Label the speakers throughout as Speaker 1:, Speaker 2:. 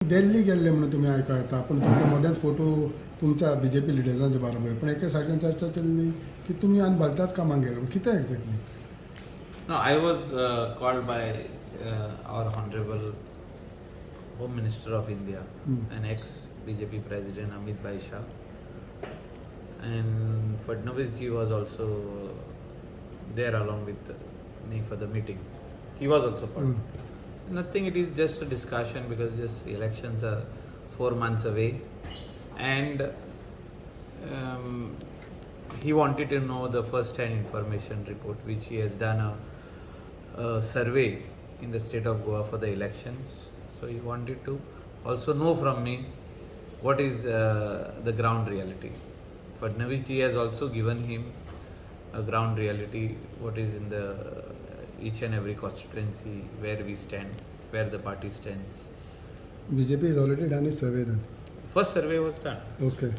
Speaker 1: दिल्ली गेल्ले म्हणून तुम्ही ऐका येता पण तुमच्या मध्येच फोटो तुमच्या बीजेपी लिडर्सांच्या बरोबर पण एके सायडीन चर्चा चल्ली की तुम्ही आनी भलत्याच कामाक गेले कितें exactly
Speaker 2: No, I was called by our Honorable Home Minister of India, an ex-BJP President Amit Bhai Shah, and Fadnavis ji was also there along with me for the meeting. He was also part. Nothing, it is just a discussion because just elections are 4 months away, and he wanted to know the first-hand information report, which he has done a survey in the state of Goa for the elections. So he wanted to also know from me what is the ground reality. Fadnavis ji has also given him a ground reality, what is in the each and every constituency, where we stand, where the party stands.
Speaker 1: BJP has already done a survey then.
Speaker 2: First survey was done.
Speaker 1: Okay.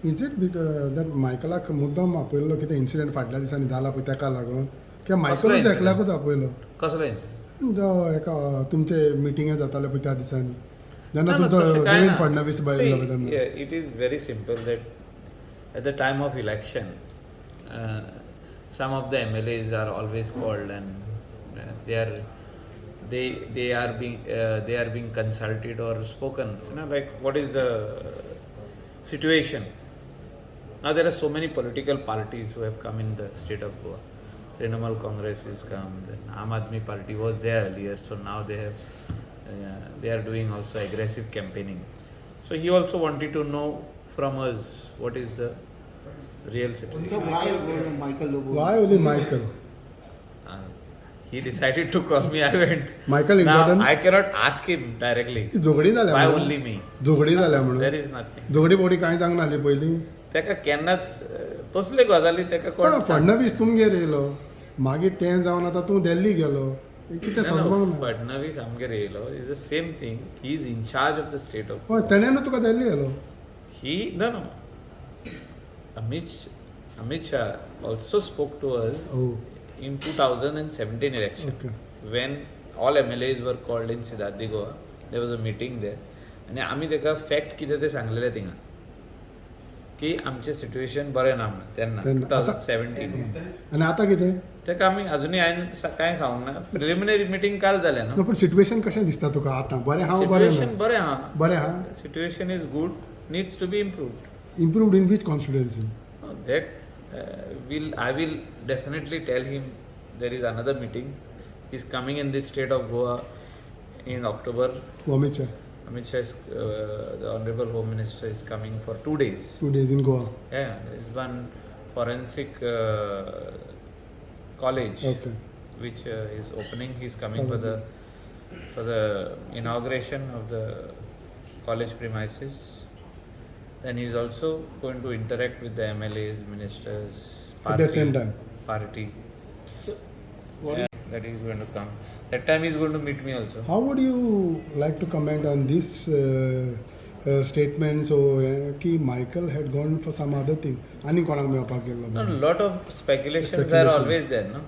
Speaker 1: Is it because that मायकलाक मुद्दाम आपयल्लो कितें incident फाटल्या दिसांनी जाला पळय ताका लागून किंवा मायकलूच एकल्याकूच आपयलो
Speaker 2: कसलो incident?
Speaker 1: जो एका तुमचे मिटिंगे जाताले पळय त्या दिसांनी जेन्ना तुमचो देवेंद्र फडणवीस भायलो तेन्ना
Speaker 2: Yeah, it is very simple that at the time of election, some of the MLAs are always called and they are being consulted or spoken. Like what is the situation? Now there are so many political parties who have come in the state of Goa. Trinamool Congress has come. Then Aam Aadmi Party was there earlier, so now they are doing also aggressive campaigning. So he also wanted to know from us what is the real
Speaker 3: So
Speaker 2: situation.
Speaker 3: why Michael Lobo?
Speaker 1: Why only Michael?
Speaker 2: He decided to call me. I went.
Speaker 1: Michael
Speaker 2: Now
Speaker 1: important.
Speaker 2: I cannot ask him directly.
Speaker 1: ती झगडी जाल्या
Speaker 2: Why
Speaker 1: म्हणून.
Speaker 2: only me?
Speaker 1: झगडी जाल्या म्हणून
Speaker 2: There is nothing.
Speaker 1: झगडी बोडी कांय जावंक नाहली पयलीं
Speaker 2: तेका केन्नाच तसले गजाली तेका कोण
Speaker 1: पण फडणवीस तुमगेर येयलो मागीर तें जावन आतां तूं दिल्ली गेलो कितें समजूंक ना
Speaker 2: फडणवीस आमगेर येयलो is the same thing he is in charge of the state of
Speaker 1: हय तेणें न्हू तुका दिल्ली येयलो
Speaker 2: ही no Amit Shah also spoke to us
Speaker 1: Oh,
Speaker 2: in 2017 election
Speaker 1: okay.
Speaker 2: when all MLAs were called in Siddharthi Goa. There was a meeting there आणि आमी तेका fact कितें तें सांगलेलें थिंगा की आमचें सिट्युएशन बरें ना म्हणून तेन्ना
Speaker 1: तेन्ना.
Speaker 2: 2017
Speaker 1: आनी आतां कितें
Speaker 2: तेका आमी अजुनूय हांवें कांय सांगूंक ना प्रिलिमिनरी मिटींग काल जालें न्हू
Speaker 1: ना पूण सिट्युएशन कशें दिसता तुका आतां बरें हांव बरें
Speaker 2: सिट्युएशन
Speaker 1: ना
Speaker 2: बरें आहा
Speaker 1: बरें हा
Speaker 2: situation is good needs to be improved
Speaker 1: improved in which constituency
Speaker 2: that I will definitely tell him there is another meeting. He's coming in this state of Goa in October.
Speaker 1: Amit Shah
Speaker 2: Amit Shah is, the Honorable Home Minister is coming for 2 days.
Speaker 1: 2 days in Goa.
Speaker 2: Yeah, there is one forensic college
Speaker 1: Okay.
Speaker 2: which is opening. He's coming for the inauguration of the college premises. Then he's also going to interact with the MLAs, ministers,
Speaker 1: At that same time.
Speaker 2: party. That he's going to come. That time he's going to meet me also.
Speaker 1: How would you like to comment on this statement? So, कि Michael had gone for some other thing. आनी कोणाक मेळपाक गेल्लो
Speaker 2: No, a lot of speculations are
Speaker 1: Speculation.
Speaker 2: always there, no?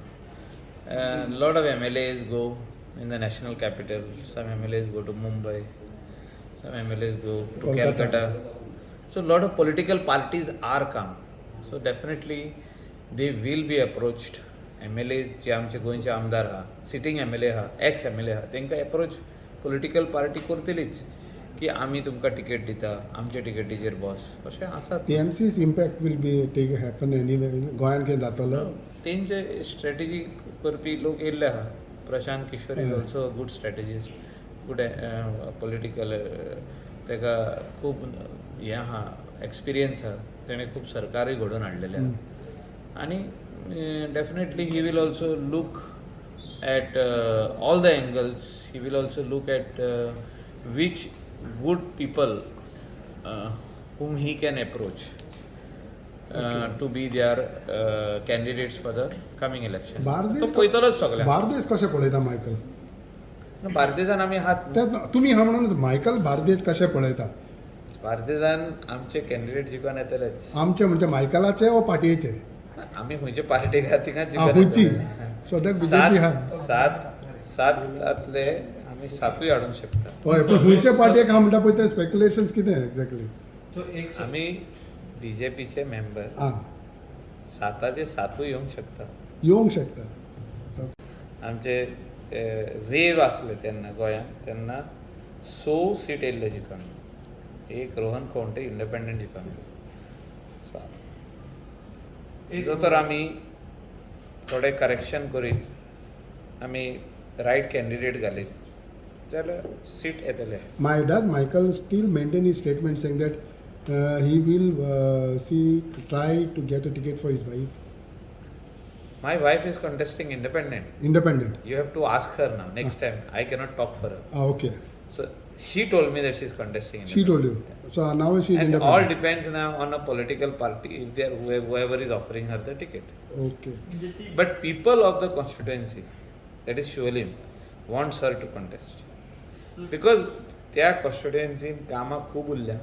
Speaker 2: A lot of MLAs go in the national capital. Some MLAs go to Mumbai. Some MLAs go to
Speaker 1: Kolkata.
Speaker 2: Calcutta. So a lot of political parties are come. So definitely they will be approached. MLA जे आमचे गोंयचे आमदार आहा, sitting MLA आहा, x MLA आहा, तांकां approach political party करतलीच की आमी तुमकां टिकेट दिता, आमचे टिकेटीचेर बस अशें आसात.
Speaker 1: TMC's impact will be take happen anyway. गोंयान कितें जातलो
Speaker 2: तेंचे स्ट्रॅटेजी करपी लोक येयल्ले आहा. Prashant Kishor is also good strategist, good political तेका खूब हें आहा एक्सपिरियन्स आहा, तेणें खूब सरकारूय घडोवन हाडलेलें आहा आनी definitely he will also look at all the angles. He will also look at which good people whom he can approach to be their candidates for the coming election. तो पळयतलोच सगळ्यांक.
Speaker 1: बार्देस कशें पळयता मायकल
Speaker 2: बार्देसान आमी आहात
Speaker 1: तें तुमी हा म्हणून मायकल बार्देस कशें पळयता
Speaker 2: बार्देसान आमचे कॅन्डिडेट जिखून येतलेच.
Speaker 1: आमचे म्हणजे मायकलाचे ओ पाटयेचे
Speaker 2: आमी खंयचे पार्टेक आहा तिंगा
Speaker 1: खंयची सद्याक बीजेपी हा
Speaker 2: सातांतले आमी 7य हाडूंक शकता.
Speaker 1: हय पूण खंयच्या पार्टयेक हांव म्हणटा पळय ते स्पेक्युलेशन्स कितें एक्झॅक्टली
Speaker 3: तो एक
Speaker 2: आमी BJPचे मेंबर
Speaker 1: आं
Speaker 2: 7चे 7य येवंक शकता.
Speaker 1: येवंक शकता.
Speaker 2: आमचे वेव आसले तेन्ना गोंयांत तेन्ना 6 सीट येयल्ले जिखोन. एक रोहन खंवटे इंडिपेंडंट जिखोन. जो तर आमी थोडे करेक्शन करीत आमी रायट कॅन्डिडेट घालीत जाल्यार सीट येतले.
Speaker 1: Does Michael still maintain his statement saying that he will try to get a ticket for his wife?
Speaker 2: My wife is contesting independent.
Speaker 1: Independent.
Speaker 2: You have to ask her now. Next time, I cannot talk for her.
Speaker 1: Okay.
Speaker 2: So she told me that she's contesting.
Speaker 1: She told you. So now she is
Speaker 2: And all
Speaker 1: independent.
Speaker 2: depends now on a political party if they are whoever is offering her the ticket.
Speaker 1: Okay.
Speaker 2: But people of the constituency, that is Shualim, wants her to contest because त्या कॉन्स्टिट्युएन्सीन कामां खूब उरल्या.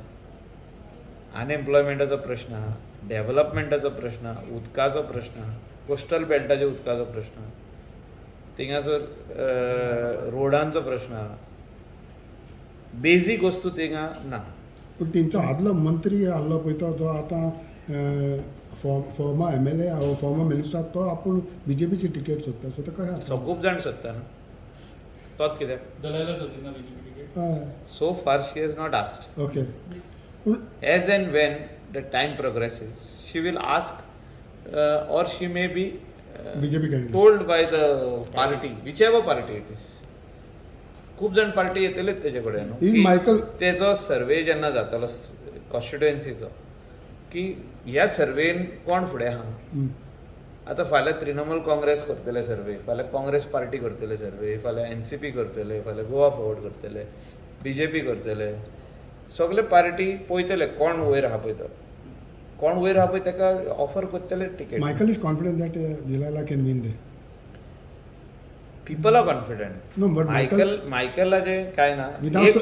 Speaker 2: अनएम्प्लॉयमेंटाचो प्रश्न आहा, डेव्हलपमेंटाचो प्रश्न आहा, उदकाचो प्रश्न आहा, कोस्टल बेल्टाच्या उदकाचो प्रश्न आहा, थिंगासर रोडांचो प्रश्न आहा. बेजीक वस्तू थिंगा ना.
Speaker 1: पूण तेंचो आदलो मंत्री आसलो पळय तो जो आतां फॉर्मर MLA फॉर्मर मिनिस्टर तो आपूण BJPची तिकेट सोदता सो तो कशें
Speaker 2: सो
Speaker 1: आसा?
Speaker 2: खूब जाण सोदता न्हू. तोच कित्याक
Speaker 3: दलालाच होती ना बीजेपी तिकीट.
Speaker 1: हय.
Speaker 2: सो फार शी हॅज नॉट आस्क्ड.
Speaker 1: ओके. पूण
Speaker 2: As and when the time progresses, she will ask or she may be
Speaker 1: BJP candidate.
Speaker 2: told by the party, whichever party it is. खूब जाण पार्टी येतलेच तेजे कडेन
Speaker 1: Is Michael
Speaker 2: तेजो सर्वे जेन्ना जातलो कॉन्स्टिट्युएन्सीचो की ह्या सर्वेन कोण फुडें आहा. आतां फाल्यां तृणमूल काँग्रेस करतले सर्वे, फाल्यां काँग्रेस पार्टी करतले सर्वे, फाल्यां NCP करतले, फाल्यां गोवा फॉरवर्ड करतले, BJP करतले. सगळे पार्टी पळयतले कोण वयर आहा पळय तो. कोण वयर आहा पळय ताका ऑफर करतले ticket.
Speaker 1: Michael is confident that Delilah can win there.
Speaker 2: People are confident.
Speaker 1: No, but
Speaker 2: मायकलाचे काय ना.
Speaker 1: Without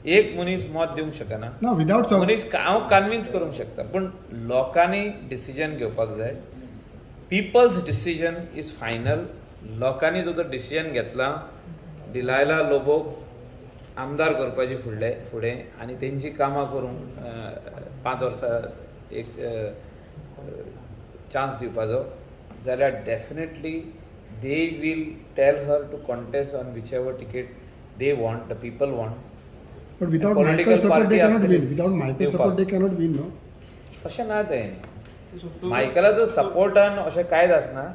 Speaker 2: एक मनीस मत दिवंक शकना.
Speaker 1: No, without
Speaker 2: मनीस हांव कन्विन्स करूंक शकता पूण लोकांनी डिसिजन घेवपाक जाय. People's decision is final. लोकांनी जो तो डिसिजन घेतला डिलायला लोबोक आमदार करपाची फुडें आनी तेंची कामां करूंक 5 वर्सां एक चान्स दिवपाचो जाल्यार definitely they will tell her to contest on whichever ticket they want, the people want.
Speaker 1: But without
Speaker 2: political
Speaker 1: Michael support they
Speaker 2: party
Speaker 1: cannot
Speaker 2: असतली.
Speaker 1: win. Without Michael
Speaker 2: दिवपाक.
Speaker 1: support they cannot win, no?
Speaker 2: तशें ना तें. मायकलाचो सपोर्टान अशें कांयच आसना.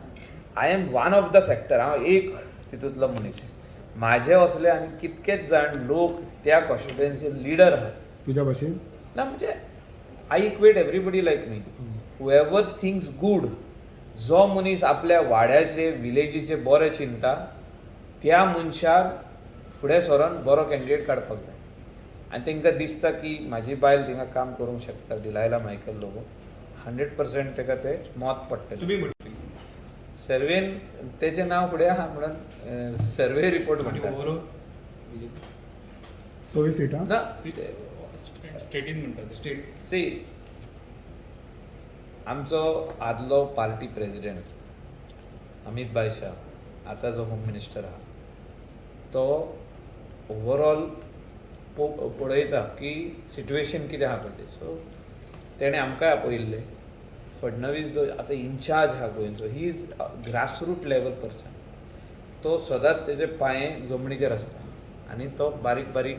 Speaker 2: I am one of the factor. हांव एक तितूंतलो मनीस. म्हाजे असले आनी कितकेच जाण लोक त्या कॉन्स्टिट्युएन्सीन लिडर आहात.
Speaker 1: तुझ्या भाशेन
Speaker 2: ना म्हणजे I equate everybody like me. However things good, जो मनीस आपल्या वाड्याचे विलेजीचे बरें चिंता त्या मनशाक फुडें सरोन बरो कॅन्डिडेट काडपाक जाय. आनी तांकां दिसता की म्हाजी बायल थिंगा काम करूंक शकता डिलायला मायकल लोबो 100% ताका ते मत पडटलें.
Speaker 3: तुम्ही म्हटली
Speaker 2: सर्वेन तेजें नांव फुडें आहा म्हणून सर्वे रिपोर्ट म्हणटा.
Speaker 3: ओव्हरऑल
Speaker 1: 26 सीटां.
Speaker 2: ना
Speaker 3: स्टेटीन म्हणतात स्टेट.
Speaker 2: सी आमचो आदलो पार्टी प्रेजिडेंट अमित भाई शाह आतां जो होम मिनिस्टर आहा तो ओवरऑल पळयता की सिट्युएशन कितें आहा पळय. सो तेणें आमकांय आपयल्ले. फडणवीस जो आतां इन्चार्ज आहा गोंयचो he is grassroot level person. तो सदांच तेजे पांये जमनीचेर आसता आनी तो बारीक बारीक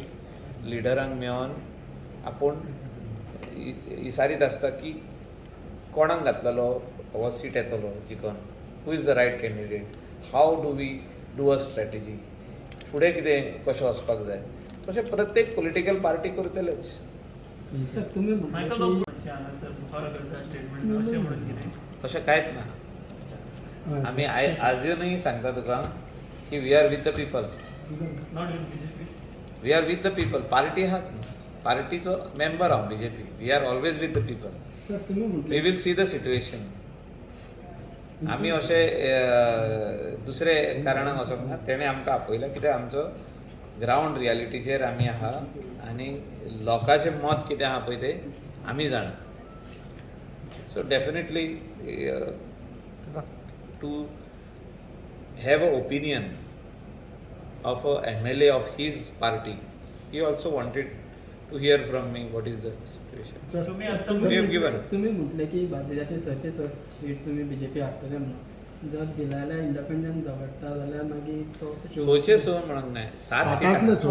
Speaker 2: लिडरांक मेळोन आपूण इसारीत आसता की कोणाक घातलेलो हो सीट येतलो जिखोन, who is the right candidate, how do we do a strategy, फुडें कितें कशें वचपाक जाय. तशें प्रत्येक पॉलिटिकल पार्टी करतलेच.
Speaker 4: मायकल लोबोचे हांगासर मुखार करता स्टेटमेंट अशें म्हणून कितें
Speaker 2: तशें कांयच ना. आमी आजूनय सांगता तुका की we are with the people.
Speaker 4: Not with BJP.
Speaker 2: We are with the people. Party आहात न्हू. पार्टीचो मेंबर हांव BJP. We are always with the people. We will see the situation. आमी अशें दुसरे कारणाक वचोंक ना. तेणें आमकां आपयला कित्याक आमचो ग्रावंड रियलिटीचेर आमी आहा आनी लोकांचें मत कितें आहा पळय तें आमी जाणा. So definitely to have a opinion of a MLA of his party, he also wanted to hear from me what is the situation.
Speaker 1: Sir
Speaker 4: तुम्ही आता
Speaker 2: We have given.
Speaker 5: तुम्ही म्हटले की बार्देजाचे सरचे सीट्स तुम्ही बीजेपी हाडटले म्हणून जर दिलायला इंडिपेंडंट दवरता जाल्यार मागीर तो
Speaker 2: सोचे सो म्हणूंक नाही 7
Speaker 1: सातांतले
Speaker 2: सीटां
Speaker 1: सो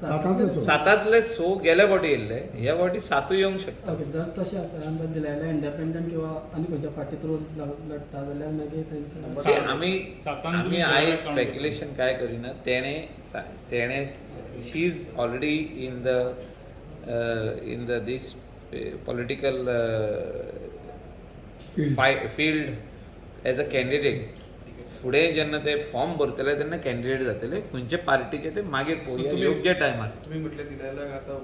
Speaker 1: सातांतले सो
Speaker 2: सातांतले 6 गेल्या फावटी येयल्ले ह्या फावटी 7 येवंक शकता.
Speaker 5: ओके जर तशें आसा जर दिलायला इंडिपेंडंट किंवा आनी खंयच्या पार्टी थ्रू लढता जाल्यार मागीर
Speaker 2: See,
Speaker 5: तांकां
Speaker 2: आम्ही आय स्पेक्युलेशन काय करिना तेणे she is already in the these political
Speaker 1: Field.
Speaker 2: Field as a candidate. फुडें जेन्ना ते फॉर्म भरतले तेन्ना कॅन्डिडेट जातले खंयचे पार्टीचे ते मागीर पळोवया योग्य टायमार
Speaker 6: तुम्ही म्हटले दिलायला आता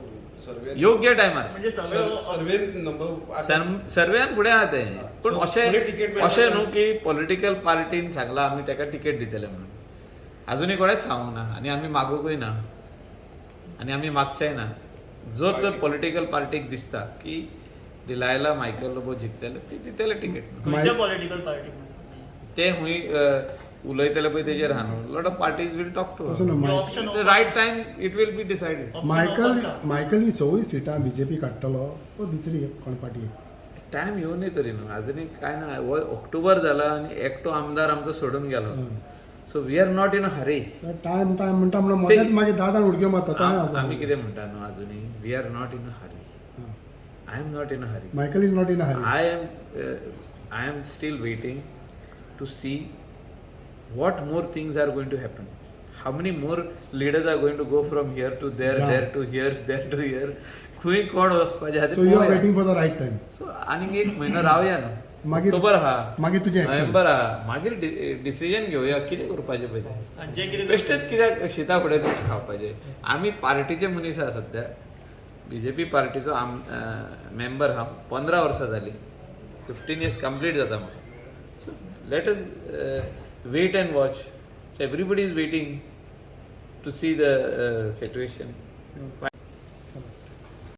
Speaker 6: सर्वे
Speaker 2: योग्य टायमार
Speaker 4: म्हणजे सगळं
Speaker 6: सर्वे नंबर
Speaker 2: सर्वेन फुडें आहा तें पूण
Speaker 6: फुडें ticket
Speaker 2: अशें
Speaker 6: मेळटा
Speaker 2: अशें न्हू की पॉलिटिकल पार्टीन सांगलां आमी ताका टिकेट दितले म्हणून. आजुनूय कोणेच सांगूंक ना आनी आमी मागूंकय ना आनी आमी मागचेय ना. जर तर पॉलिटिकल पार्टीक दिसता की दिलायला मायकल लोबो जिखतले ती दितले टिकेट.
Speaker 4: खंयच्या पॉलिटिकल पार्टी
Speaker 2: ते खूंय उलयतले पळय तेजेर आहा न्हू. Lot of parties will talk to
Speaker 1: तसो न्हू
Speaker 4: option
Speaker 2: the right time it will be decided.
Speaker 1: Michael ही 6 सिटां बीजेपी काडटलो वो दुसरी कोण पार्टी
Speaker 2: टायम येवं न्ही तरी न्हू आजुनूय काय ना. ऑक्टोबर जाला आनी एकटो आमदार आमचो सोडून गेलो. So we are not in a hurry.
Speaker 1: Time म्हणटा म्हणून मध्यात मागीर 10 जाण उडक्यो मारता
Speaker 2: आमी कितें म्हणटा न्हू आजुनूय we are not in a hurry. I am not in a hurry.
Speaker 1: Michael is not in a hurry.
Speaker 2: I am still waiting to see what more things are going to happen. How many more leaders are going to go from here to there,
Speaker 1: Yeah.
Speaker 2: there to here, there to here. खंय कोण वचपाचें आहा
Speaker 1: so you are waiting for the right time.
Speaker 2: So आनीक एक म्हयनो रावया न्हू.
Speaker 1: मागीर-
Speaker 2: October आहा
Speaker 1: मागीर तुजें action.
Speaker 2: नोव्हेंबर आहा मागीर डिसिजन घेवया कितें करपाचें पळय तें.
Speaker 4: आणि जे कितें
Speaker 2: बेश्टेच कित्याक शिता फुडें पीठ खावपाचें. आमी पार्टीचे मनीस आहा सद्या. बीजेपी पार्टीचो मेंबर आहा 15 वर्सां जालीं. 15 years कंप्लीट जाता म्हाका. So let us wait and watch. So everybody is waiting to see the situation.